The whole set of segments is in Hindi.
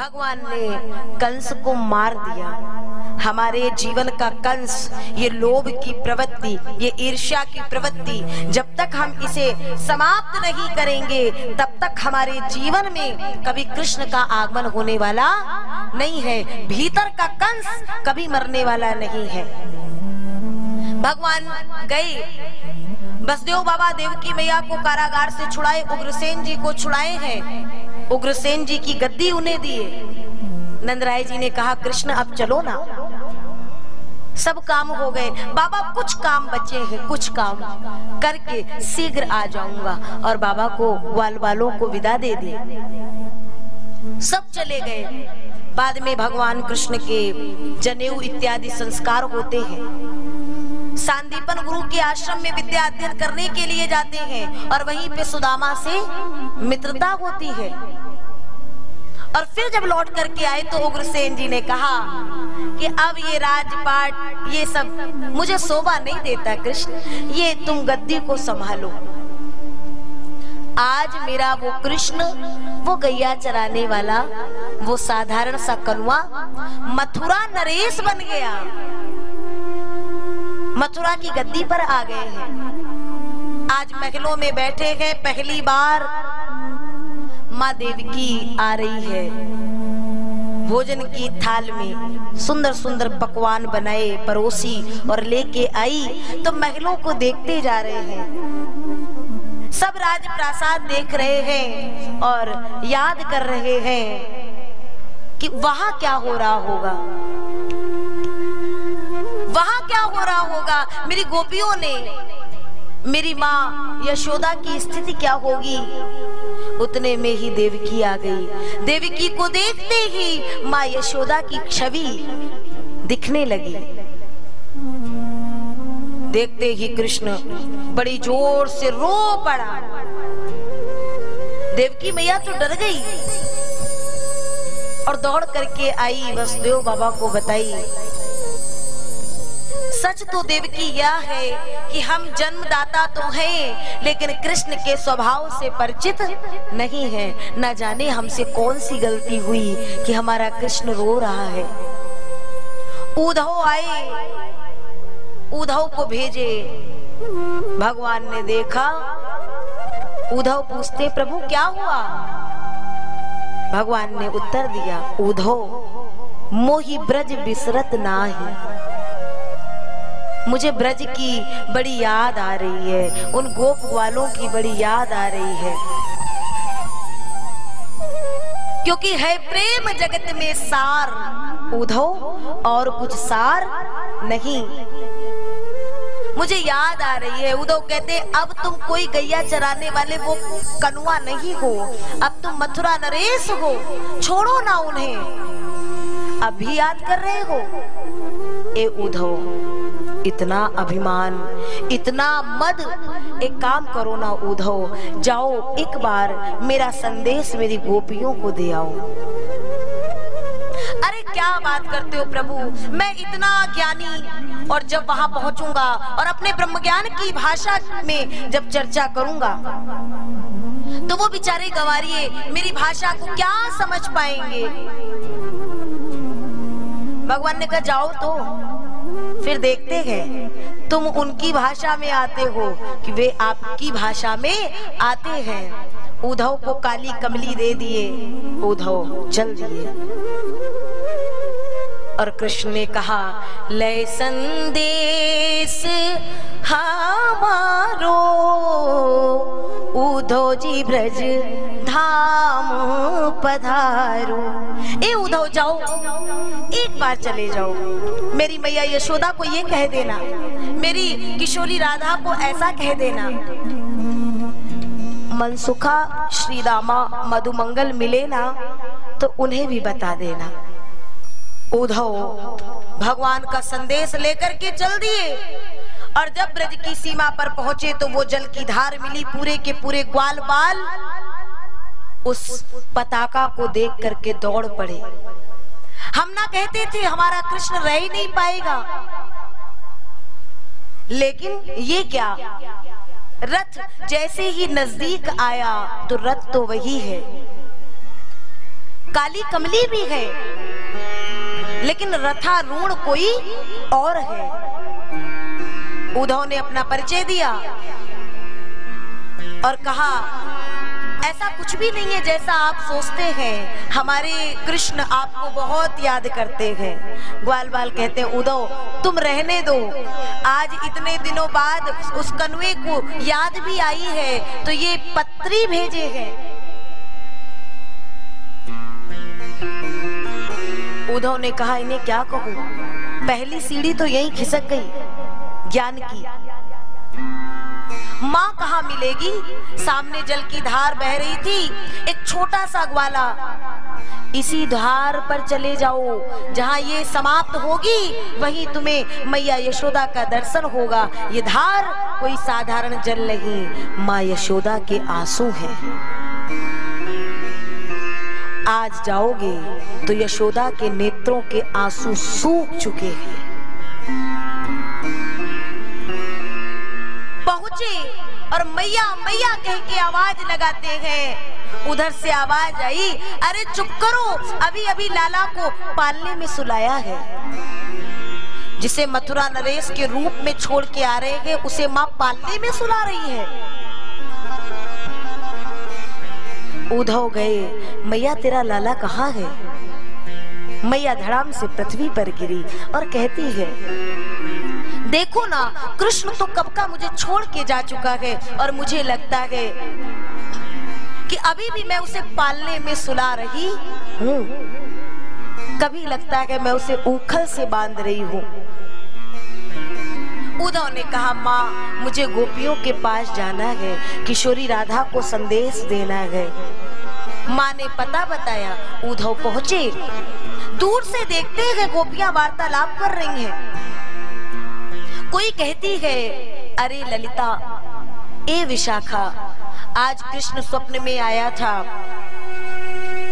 भगवान ने कंस को मार दिया। हमारे जीवन का कंस, ये लोभ की प्रवृत्ति, ये ईर्ष्या की प्रवृत्ति, जब तक हम इसे समाप्त नहीं करेंगे तब तक हमारे जीवन में कभी कृष्ण का आगमन होने वाला नहीं है। भीतर का कंस कभी मरने वाला नहीं है। भगवान गए, बसदेव बाबा देवकी मैया को कारागार से छुड़ाए, उग्रसेन जी को छुड़ाए हैं, उग्रसेन जी की गद्दी उन्हें दिए। नंदराय जी ने कहा कृष्ण अब चलो ना, सब काम हो गए बाबा, कुछ काम बचे हैं, कुछ काम करके शीघ्र आ जाऊंगा। और बाबा को ग्वाल वालों को विदा दे दी, सब चले गए। बाद में भगवान कृष्ण के जनेऊ इत्यादि संस्कार होते हैं। सांदीपन गुरु के आश्रम में विद्या अध्ययन करने के लिए जाते हैं और वहीं पे सुदामा से मित्रता होती है। और फिर जब लौट करके आए तो उग्रसेन जी ने कहा कि अब ये राजपाट ये सब मुझे शोभा नहीं देता कृष्ण, ये तुम गद्दी को संभालो। आज मेरा वो कृष्ण, वो गैया चराने वाला, वो साधारण सा कनुआ मथुरा नरेश बन गया, मथुरा की गद्दी पर आ गए हैं। आज महलों में बैठे हैं, पहली बार माँ देवकी आ रही है। भोजन की थाल में सुंदर सुंदर पकवान बनाए परोसी और लेके आई तो महलों को देखते जा रहे हैं। सब राजप्रासाद देख रहे हैं और याद कर रहे हैं कि वहां क्या हो रहा होगा, वहां क्या हो रहा होगा, मेरी गोपियों ने, मेरी माँ यशोदा की स्थिति क्या होगी। उतने में ही देवकी आ गई। देवकी को देखते ही माँ यशोदा की छवि दिखने लगी। देखते ही कृष्ण बड़ी जोर से रो पड़ा। देवकी मैया तो डर गई और दौड़ करके आई, वसुदेव बाबा को बताई। सच तो देवकी यह है कि हम जन्मदाता तो हैं, लेकिन कृष्ण के स्वभाव से परिचित नहीं है। न जाने हमसे कौन सी गलती हुई कि हमारा कृष्ण रो रहा है। उद्धव आए, उद्धव को भेजे। भगवान ने देखा, उद्धव पूछते प्रभु क्या हुआ। भगवान ने उत्तर दिया, उद्धव मोहि ब्रज बिसरत नाहि, मुझे ब्रज की बड़ी याद आ रही है, उन गोप वालों की बड़ी याद आ रही है, क्योंकि है प्रेम जगत में सार उद्धव और कुछ सार नहीं। मुझे याद आ रही है। उद्धव कहते अब तुम कोई गैया चराने वाले वो कनुआ नहीं हो, अब तुम मथुरा नरेश हो, छोड़ो ना उन्हें, अब भी याद कर रहे हो। ए उद्धव इतना अभिमान, इतना मद, एक काम करो ना उद्धव, जाओ एक बार मेरा संदेश मेरी गोपियों को दे आओ। अरे क्या बात करते हो प्रभु, मैं इतना ज्ञानी, और जब वहां पहुंचूंगा और अपने ब्रह्म ज्ञान की भाषा में जब चर्चा करूंगा तो वो बेचारे गंवारिये मेरी भाषा को क्या समझ पाएंगे। भगवान ने कहा जाओ तो फिर देखते हैं तुम उनकी भाषा में आते हो कि वे आपकी भाषा में आते हैं। उद्धव को काली कमली दे दिए, उद्धव चल दिए। और कृष्ण ने कहा लय संदेश हमारो, उद्धव जी ब्रज धाम पधारो। ए उद्धव जाओ, एक बार चले जाओ, मेरी मैया यशोदा को ये कह देना, मेरी किशोरी राधा को ऐसा कह देना, मनसुखा श्री दामा मधुमंगल मिले ना तो उन्हें भी बता देना। उद्धव भगवान का संदेश लेकर के चल दिए और जब ब्रज की सीमा पर पहुंचे तो वो जल की धार मिली, पूरे के पूरे ग्वाल बाल उस पताका को देख करके दौड़ पड़े। हम ना कहते थे हमारा कृष्ण रह ही नहीं पाएगा, लेकिन ये क्या, रथ जैसे ही नजदीक आया तो रथ तो वही है। काली कमली भी है, लेकिन रथारूढ़ कोई और है। उद्धव ने अपना परिचय दिया और कहा, ऐसा कुछ भी नहीं है जैसा आप सोचते हैं, हमारे कृष्ण आपको बहुत याद करते हैं। ग्वाल बाल कहते हैं, उद्धव तुम रहने दो, आज इतने दिनों बाद उस कन्वे को याद भी आई है तो ये पत्री भेजे हैं। उद्धव ने कहा, इन्हें क्या कहूं, पहली सीढ़ी तो यहीं खिसक गई ज्ञान की। माँ कहाँ मिलेगी? सामने जल की धार बह रही थी, एक छोटा सा ग्वाला, इसी धार पर चले जाओ, जहाँ ये समाप्त होगी वहीं तुम्हें मैया यशोदा का दर्शन होगा। ये धार कोई साधारण जल नहीं, माँ यशोदा के आंसू हैं। आज जाओगे तो यशोदा के नेत्रों के आंसू सूख चुके हैं। पहुंचे और मैया मैया कह के आवाज लगाते हैं। उधर से आवाज आई, अरे चुप करो, अभी अभी लाला को पालने में सुलाया है। जिसे मथुरा नरेश के रूप में छोड़ के आ रहे हैं उसे माँ पालने में सुला रही है। उद्धव गए, मैया तेरा लाला कहाँ है? मैया धड़ाम से पृथ्वी पर गिरी और कहती है, देखो ना, कृष्ण तो कब का मुझे छोड़ के जा चुका है और मुझे लगता है कि अभी भी मैं उसे पालने में सुला रही हूँ। कभी लगता है मैं उसे ऊखल से बांध रही हूँ। उद्धव ने कहा, माँ मुझे गोपियों के पास जाना है, किशोरी राधा को संदेश देना है। माँ ने पता बताया। उद्धव पहुंचे, दूर से देखते हैं गोपियां वार्तालाप कर रही हैं। कोई कहती है, अरे ललिता, ए विशाखा, आज कृष्ण स्वप्न में आया था,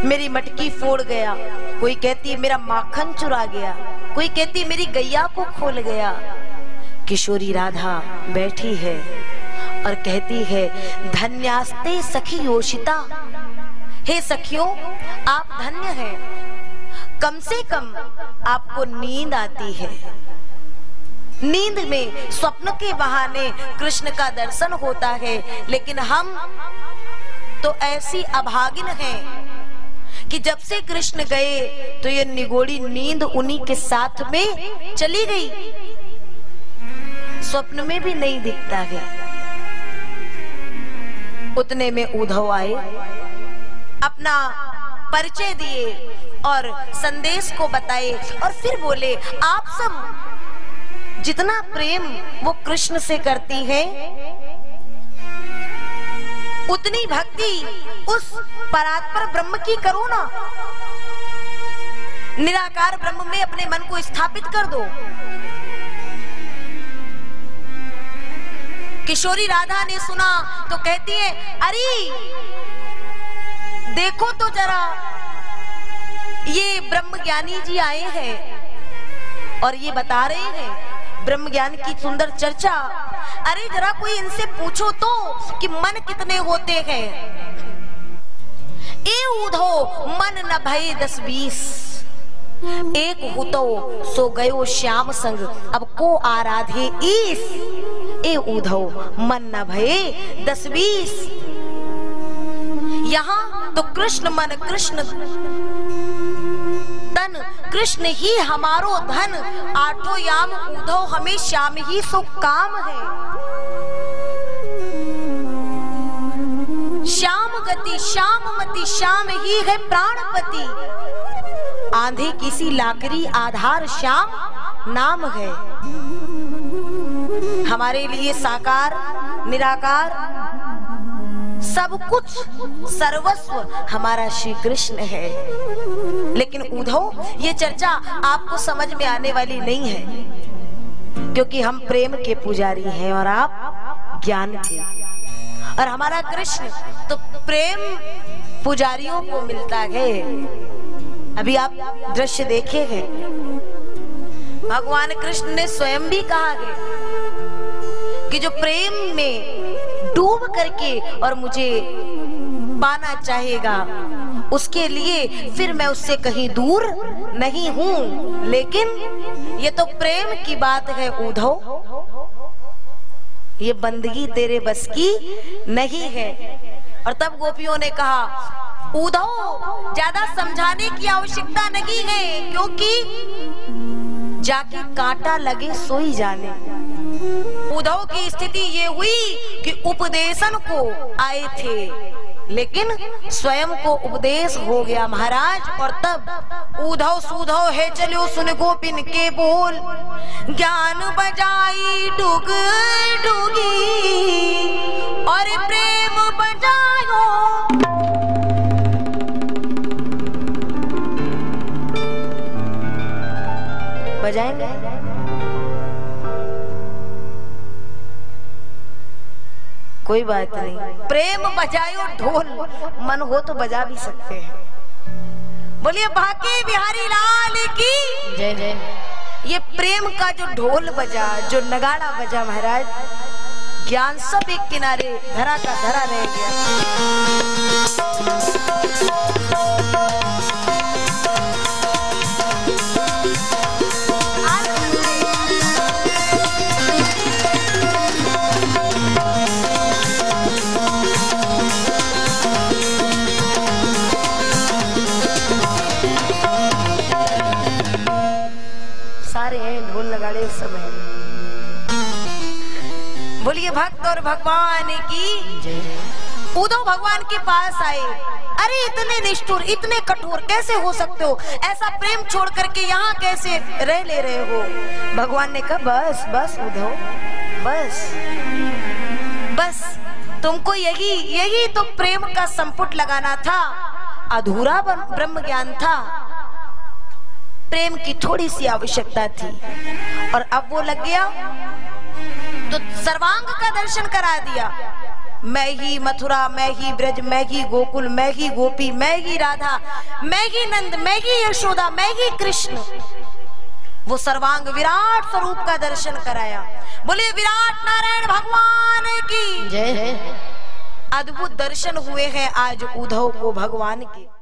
मेरी मटकी फोड़ गया। कोई कहती है मेरा माखन चुरा गया, कोई कहती मेरी गैया को खोल गया। किशोरी राधा बैठी है और कहती है, धन्यास्ते सखी योषिता, हे सखियों आप धन्य हैं, कम से कम आपको नींद आती है। नींद में स्वप्न के बहाने कृष्ण का दर्शन होता है, लेकिन हम तो ऐसी अभागिन हैं कि जब से कृष्ण गए तो ये निगोड़ी नींद उन्हीं के साथ में चली गई, स्वप्न में भी नहीं दिखता है। उतने में उद्धव आए, अपना परिचय दिए और संदेश को बताए और फिर बोले, आप सब जितना प्रेम वो कृष्ण से करती है, उतनी भक्ति उस परात्पर ब्रह्म की करो ना। निराकार ब्रह्म में अपने मन को स्थापित कर दो। किशोरी राधा ने सुना तो कहती है, अरे देखो तो जरा, ये ब्रह्म ज्ञानी जी आए हैं और ये बता रहे हैं ब्रह्म ज्ञान की सुंदर चर्चा। अरे जरा कोई इनसे पूछो तो कि मन कितने होते हैं। ए उद्धव मन न भये 10-20, एक हुतो सो गयो श्याम संग, अब को आराधे ईस। ए उद्धव मन न भये 10-20, यहाँ तो कृष्ण मन कृष्ण तन, कृष्ण ही हमारो धन, आठों याम उद्धव हमें श्याम ही सो काम है। श्याम गति श्याम मति, श्याम ही है प्राणपति, आंधे किसी लाकड़ी आधार श्याम नाम है। हमारे लिए साकार निराकार सब कुछ सर्वस्व हमारा श्री कृष्ण है। लेकिन उद्धव ये चर्चा आपको समझ में आने वाली नहीं है, क्योंकि हम प्रेम के पुजारी हैं और आप ज्ञान के, और हमारा कृष्ण तो प्रेम पुजारियों को मिलता है। अभी आप दृश्य देखे हैं, भगवान कृष्ण ने स्वयं भी कहा है कि जो प्रेम में डूब करके और मुझे पाना चाहेगा उसके लिए फिर मैं उससे कहीं दूर नहीं हूं। लेकिन ये तो प्रेम की बात है उद्धव, ये बंदगी तेरे बस की नहीं है। और तब गोपियों ने कहा उद्धव ज्यादा समझाने की आवश्यकता नहीं है, क्योंकि जाके कांटा लगे सोई जाने। उद्धव की स्थिति ये हुई कि उपदेशन को आए थे, लेकिन स्वयं को उपदेश हो गया महाराज। और तब उद्धव सुधव है चलो सुन गोपिन के बोल, ज्ञान बजाई डुग डुगी और प्रेम बजायो। बजाएंगे कोई बात नहीं, प्रेम बजायो ढोल, मन हो तो बजा भी सकते हैं। बोलिए बांके बिहारी लाल की जय जय। ये प्रेम का जो ढोल बजा, जो नगाड़ा बजा महाराज, ज्ञान सब एक किनारे धरा का धरा रह गया। ढोल नगाड़े सब है। बोलिए भक्त और भगवान की जय। उद्धव भगवान के पास आए, अरे इतने निष्ठुर इतने कठोर कैसे हो सकते हो, ऐसा प्रेम छोड़ करके यहाँ कैसे रह ले रहे हो। भगवान ने कहा बस बस उद्धव बस बस, तुमको यही तो प्रेम का संपुट लगाना था, अधूरा ब्रह्म ज्ञान था, प्रेम की थोड़ी सी आवश्यकता थी। और अब वो लग गया तो सर्वांग का दर्शन करा दिया। मैं ही मथुरा, मैं ही ब्रज, मैं ही गोकुल, मैं ही गोपी, मैं ही राधा, मैं ही नंद, मैं ही यशोदा, मैं ही कृष्ण। वो सर्वांग विराट स्वरूप का दर्शन कराया। बोले विराट नारायण भगवान की जय। अद्भुत दर्शन हुए हैं आज उद्धव को भगवान के।